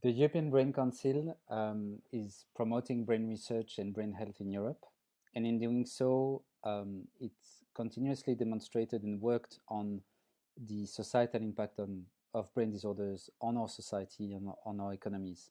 The European Brain Council is promoting brain research and brain health in Europe. And in doing so, it's continuously demonstrated and worked on the societal impact of brain disorders on our society and on our economies.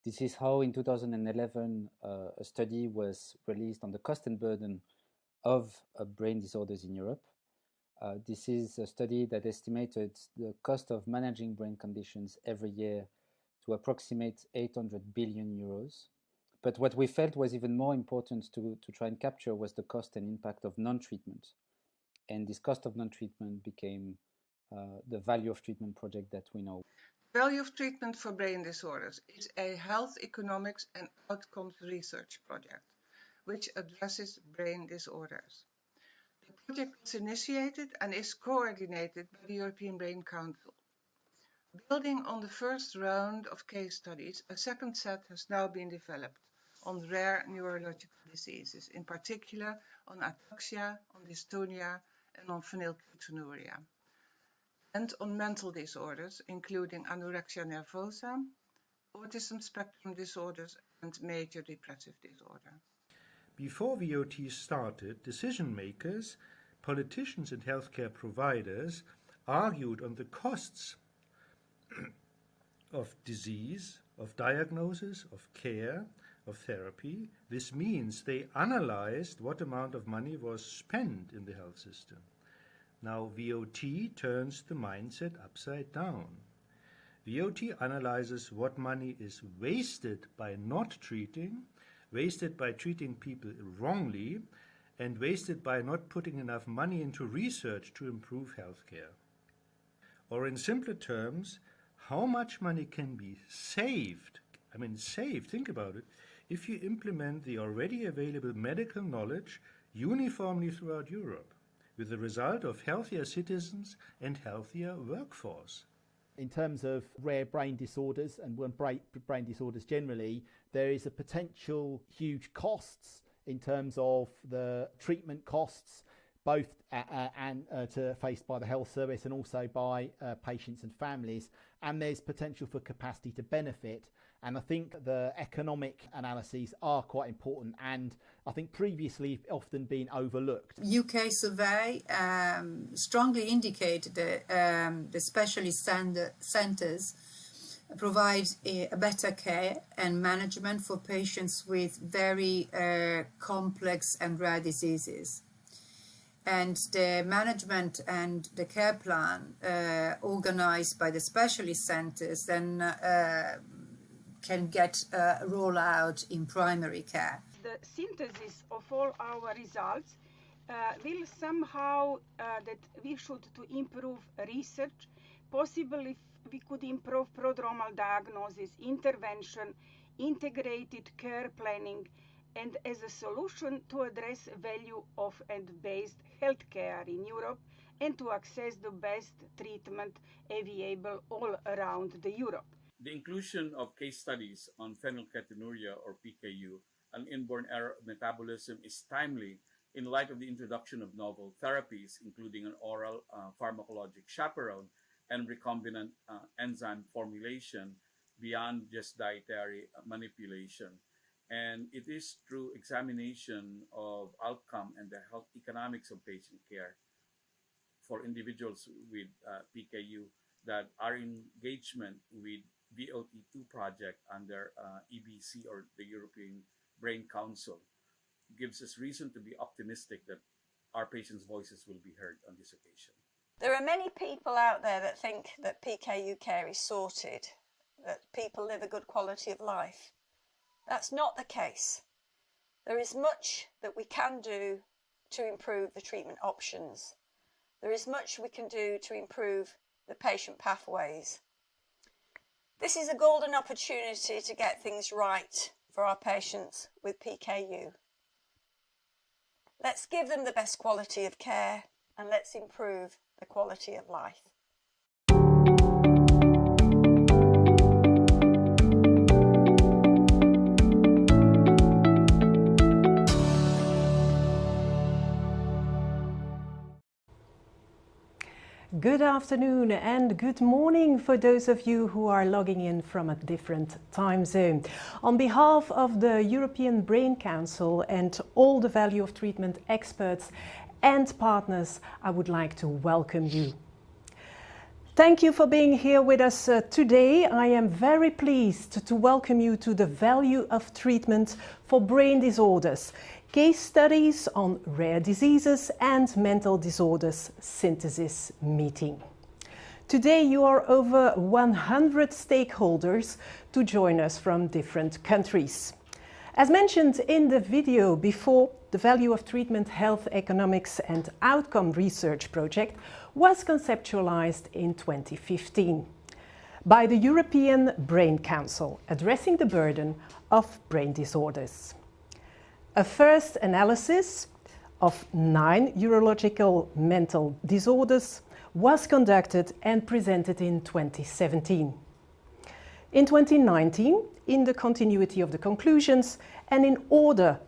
This is how in 2011 a study was released on the cost and burden of brain disorders in Europe. This is a study that estimated the cost of managing brain conditions every year to approximate 800 billion euros. But what we felt was even more important to try and capture was the cost and impact of non-treatment. And this cost of non-treatment became the value of treatment project that we know. Value of treatment for brain disorders is a health economics and outcomes research project which addresses brain disorders. The project was initiated and is coordinated by the European Brain Council. Building on the first round of case studies, a second set has now been developed on rare neurological diseases, in particular on ataxia, on dystonia, and on phenylketonuria, and on mental disorders, including anorexia nervosa, autism spectrum disorders, and major depressive disorder. Before VOT started, decision makers, politicians, and healthcare providers argued on the costs of disease, of diagnosis, of care, of therapy. This means they analyzed what amount of money was spent in the health system. Now VOT turns the mindset upside down. VOT analyzes what money is wasted by not treating, wasted by treating people wrongly, and wasted by not putting enough money into research to improve healthcare. Or in simpler terms, how much money can be saved, think about it, if you implement the already available medical knowledge uniformly throughout Europe, with the result of healthier citizens and healthier workforce. In terms of rare brain disorders and brain disorders generally, there is a potential huge costs in terms of the treatment costs, both faced by the health service and also by patients and families, and there's potential for capacity to benefit. And I think the economic analyses are quite important, and I think previously often been overlooked. UK survey strongly indicated that the specialist centres provide a better care and management for patients with very complex and rare diseases. And the management and the care plan organized by the specialist centres then can get roll out in primary care. The synthesis of all our results will somehow that we should to improve research. Possibly we could improve prodromal diagnosis, intervention, integrated care planning, and as a solution to address value of and based healthcare in Europe and to access the best treatment available all around the Europe. The inclusion of case studies on phenylketonuria or PKU, an inborn error of metabolism, is timely in light of the introduction of novel therapies, including an oral pharmacologic chaperone and recombinant enzyme formulation beyond just dietary manipulation. And it is through examination of outcome and the health economics of patient care for individuals with PKU that our engagement with VOT2 project under EBC, or the European Brain Council, gives us reason to be optimistic that our patients' voices will be heard on this occasion. There are many people out there that think that PKU care is sorted, that people live a good quality of life. That's not the case. There is much that we can do to improve the treatment options. There is much we can do to improve the patient pathways. This is a golden opportunity to get things right for our patients with PKU. Let's give them the best quality of care and let's improve the quality of life. good afternoon and good morning for those of you who are logging in from a different time zone. On behalf of the European Brain Council and all the value of treatment experts and partners, I would like to welcome you. Thank you for being here with us today. I am very pleased to welcome you to the value of treatment for brain disorders, case studies on rare diseases and mental disorders synthesis meeting. Today you are over 100 stakeholders to join us from different countries. As mentioned in the video before, the Value of Treatment Health Economics and Outcome Research project was conceptualized in 2015 by the European Brain Council, addressing the burden of brain disorders. A first analysis of 9 neurological mental disorders was conducted and presented in 2017. In 2019, in the continuity of the conclusions and in order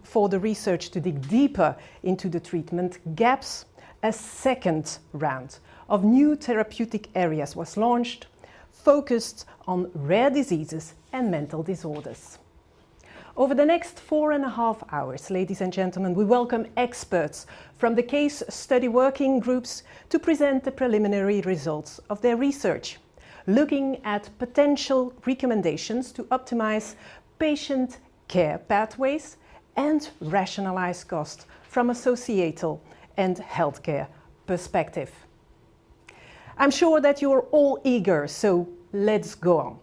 for the research to dig deeper into the treatment gaps, a second round of new therapeutic areas was launched, focused on rare diseases and mental disorders. Over the next 4.5 hours, ladies and gentlemen, we welcome experts from the case study working groups to present the preliminary results of their research, looking at potential recommendations to optimize patient care pathways and rationalize costs from a societal and healthcare perspective. I'm sure that you're all eager, so let's go on.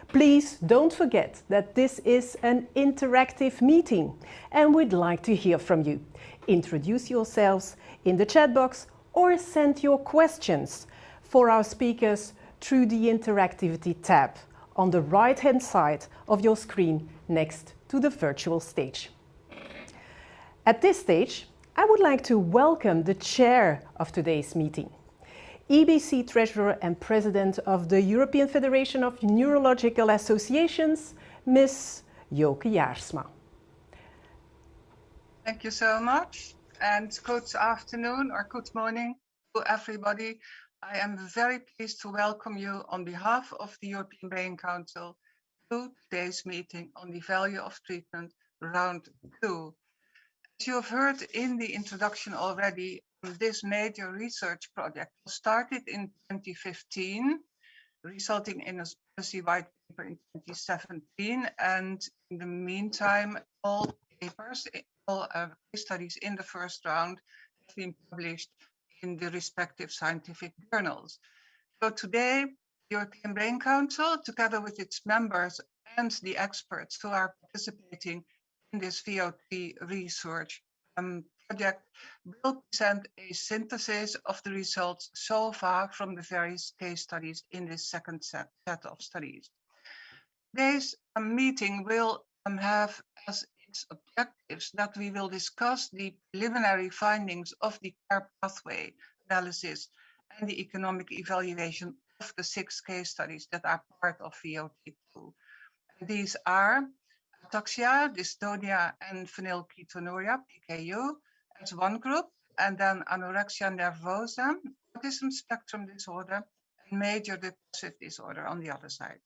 Please don't forget that this is an interactive meeting and we'd like to hear from you. Introduce yourselves in the chat box or send your questions for our speakers through the interactivity tab on the right-hand side of your screen next to the virtual stage. At this stage, I would like to welcome the chair of today's meeting, EBC Treasurer and President of the European Federation of Neurological Associations, Ms. Joke Jaarsma. Thank you so much, and good afternoon or good morning to everybody. I am very pleased to welcome you on behalf of the European Brain Council to today's meeting on the value of treatment, round 2. As you have heard in the introduction already, this major research project was started in 2015, resulting in a policy white paper in 2017. And in the meantime, all papers, all case studies in the first round have been published in the respective scientific journals. So today, the European Brain Council, together with its members and the experts who are participating in this VOT research project, will present a synthesis of the results so far from the various case studies in this second set of studies. Today's meeting will have as its objectives that we will discuss the preliminary findings of the care pathway analysis and the economic evaluation of the 6 case studies that are part of VOT2. These are ataxia, dystonia, and phenylketonuria, PKU, as one group, and then anorexia nervosa, autism spectrum disorder, and major depressive disorder on the other side.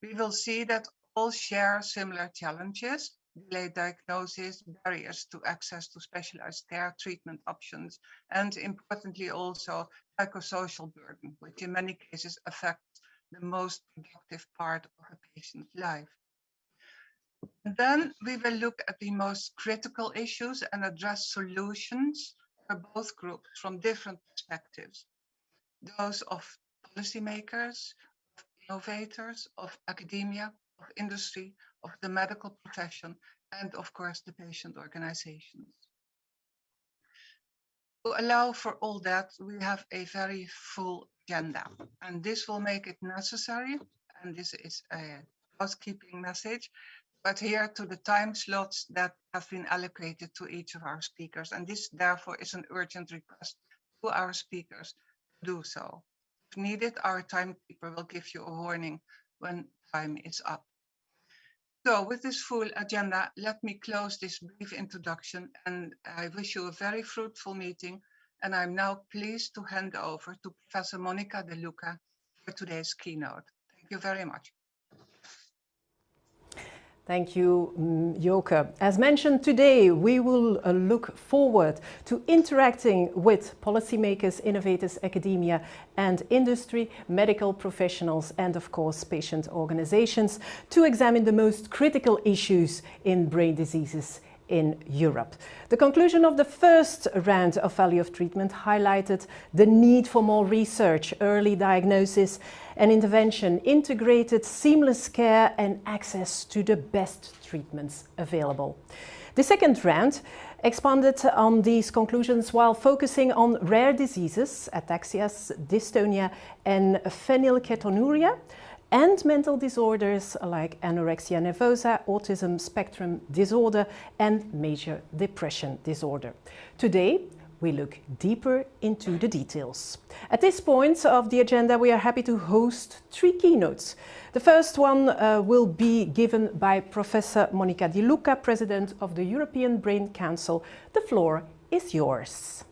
We will see that all share similar challenges: delayed diagnosis, barriers to access to specialized care, treatment options, and importantly also psychosocial burden, which in many cases affects the most productive part of a patient's life. And then we will look at the most critical issues and address solutions for both groups from different perspectives: those of policymakers, of innovators, of academia, of industry, of the medical profession, and of course the patient organizations. To allow for all that, we have a very full agenda, and this will make it necessary, and this is a housekeeping message, but here to the time slots that have been allocated to each of our speakers. And this therefore is an urgent request to our speakers to do so. If needed, our timekeeper will give you a warning when time is up. So with this full agenda, let me close this brief introduction, and I wish you a very fruitful meeting and I'm now pleased to hand over to Professor Monica De Luca for today's keynote. Thank you very much. Thank you, Joke. As mentioned today, we will look forward to interacting with policymakers, innovators, academia and industry, medical professionals and of course patient organizations to examine the most critical issues in brain diseases in Europe. The conclusion of the first round of value of treatment highlighted the need for more research, early diagnosis and intervention, integrated seamless care and access to the best treatments available. The second round expanded on these conclusions while focusing on rare diseases, ataxias, dystonia and phenylketonuria, and mental disorders like anorexia nervosa, autism spectrum disorder and major depression disorder. Today, we look deeper into the details. At this point of the agenda, we are happy to host 3 keynotes. The first one will be given by Professor Monica De Luca, President of the European Brain Council. The floor is yours.